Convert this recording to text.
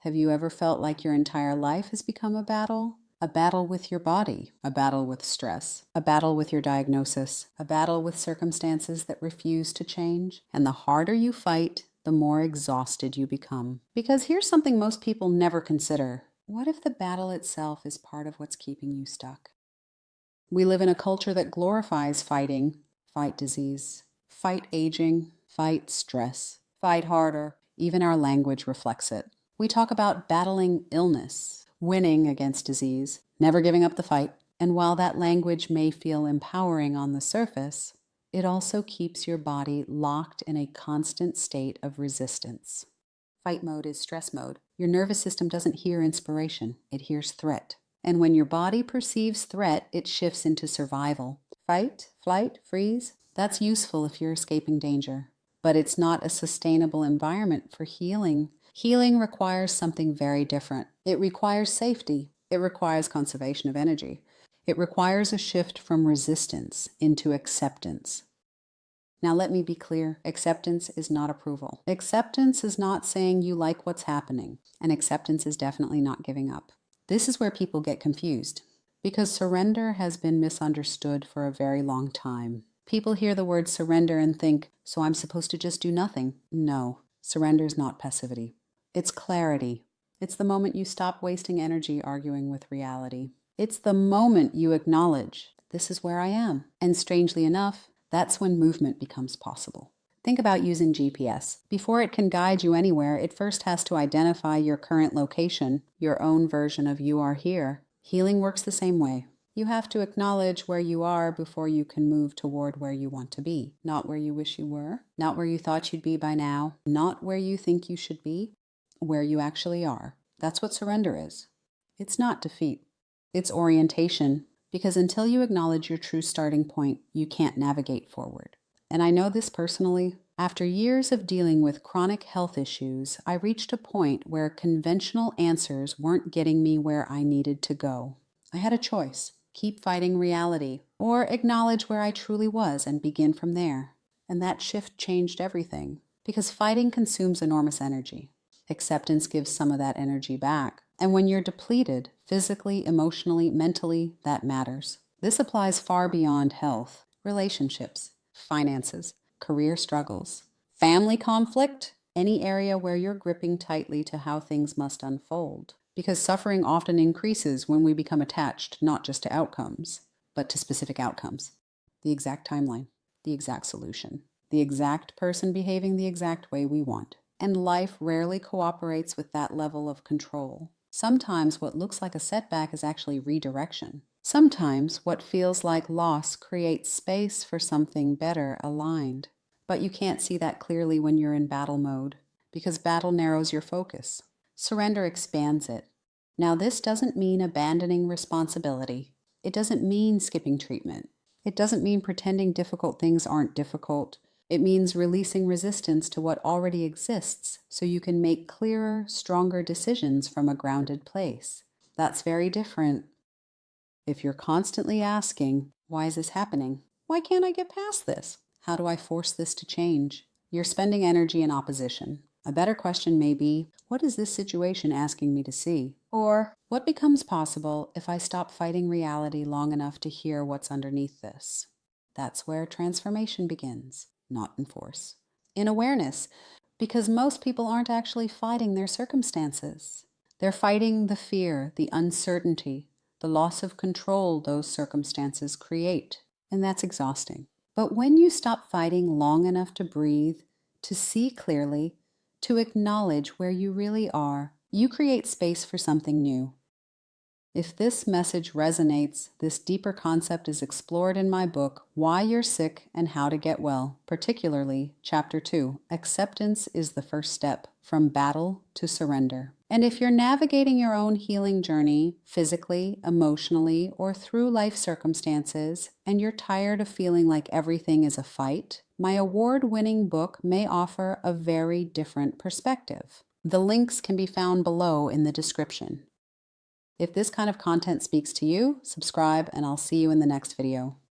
Have you ever felt like your entire life has become a battle? A battle with your body, a battle with stress, a battle with your diagnosis, a battle with circumstances that refuse to change. And the harder you fight, the more exhausted you become. Because here's something most people never consider. What if the battle itself is part of what's keeping you stuck? We live in a culture that glorifies fighting, fight disease, fight aging, fight stress, fight harder. Even our language reflects it. We talk about battling illness, winning against disease, never giving up the fight. And while that language may feel empowering on the surface, it also keeps your body locked in a constant state of resistance. Fight mode is stress mode. Your nervous system doesn't hear inspiration, it hears threat. And when your body perceives threat, it shifts into survival. Fight, flight, freeze, that's useful if you're escaping danger. But it's not a sustainable environment for healing. Healing requires something very different. It requires safety. It requires conservation of energy. It requires a shift from resistance into acceptance. Now let me be clear, acceptance is not approval. Acceptance is not saying you like what's happening, and acceptance is definitely not giving up. This is where people get confused, because surrender has been misunderstood for a very long time. People hear the word surrender and think, so I'm supposed to just do nothing. No, surrender is not passivity. It's clarity. It's the moment you stop wasting energy arguing with reality. It's the moment you acknowledge, this is where I am. And strangely enough, that's when movement becomes possible. Think about using GPS. Before it can guide you anywhere, it first has to identify your current location, your own version of you are here. Healing works the same way. You have to acknowledge where you are before you can move toward where you want to be. Not where you wish you were, not where you thought you'd be by now, not where you think you should be, where you actually are. That's what surrender is. It's not defeat. It's orientation, because until you acknowledge your true starting point, you can't navigate forward. And I know this personally. After years of dealing with chronic health issues, I reached a point where conventional answers weren't getting me where I needed to go. I had a choice. Keep fighting reality, or acknowledge where I truly was and begin from there. And that shift changed everything, because fighting consumes enormous energy. Acceptance gives some of that energy back. And when you're depleted, physically, emotionally, mentally, that matters. This applies far beyond health, relationships, finances, career struggles, family conflict, any area where you're gripping tightly to how things must unfold. Because suffering often increases when we become attached not just to outcomes, but to specific outcomes. The exact timeline, the exact solution, the exact person behaving the exact way we want. And life rarely cooperates with that level of control. Sometimes what looks like a setback is actually redirection. Sometimes what feels like loss creates space for something better aligned. But you can't see that clearly when you're in battle mode, because battle narrows your focus. Surrender expands it. Now, this doesn't mean abandoning responsibility. It doesn't mean skipping treatment. It doesn't mean pretending difficult things aren't difficult. It means releasing resistance to what already exists so you can make clearer, stronger decisions from a grounded place. That's very different. If you're constantly asking, why is this happening? Why can't I get past this? How do I force this to change? You're spending energy in opposition. A better question may be, what is this situation asking me to see? Or, what becomes possible if I stop fighting reality long enough to hear what's underneath this? That's where transformation begins. Not in force. In awareness, because most people aren't actually fighting their circumstances. They're fighting the fear, the uncertainty, the loss of control those circumstances create. And that's exhausting. But when you stop fighting long enough to breathe, to see clearly, to acknowledge where you really are, you create space for something new. If this message resonates, this deeper concept is explored in my book, Why You're Sick and How to Get Well, particularly Chapter 2, Acceptance is the First Step, From Battle to Surrender. And if you're navigating your own healing journey, physically, emotionally, or through life circumstances, and you're tired of feeling like everything is a fight, my award-winning book may offer a very different perspective. The links can be found below in the description. If this kind of content speaks to you, subscribe and I'll see you in the next video.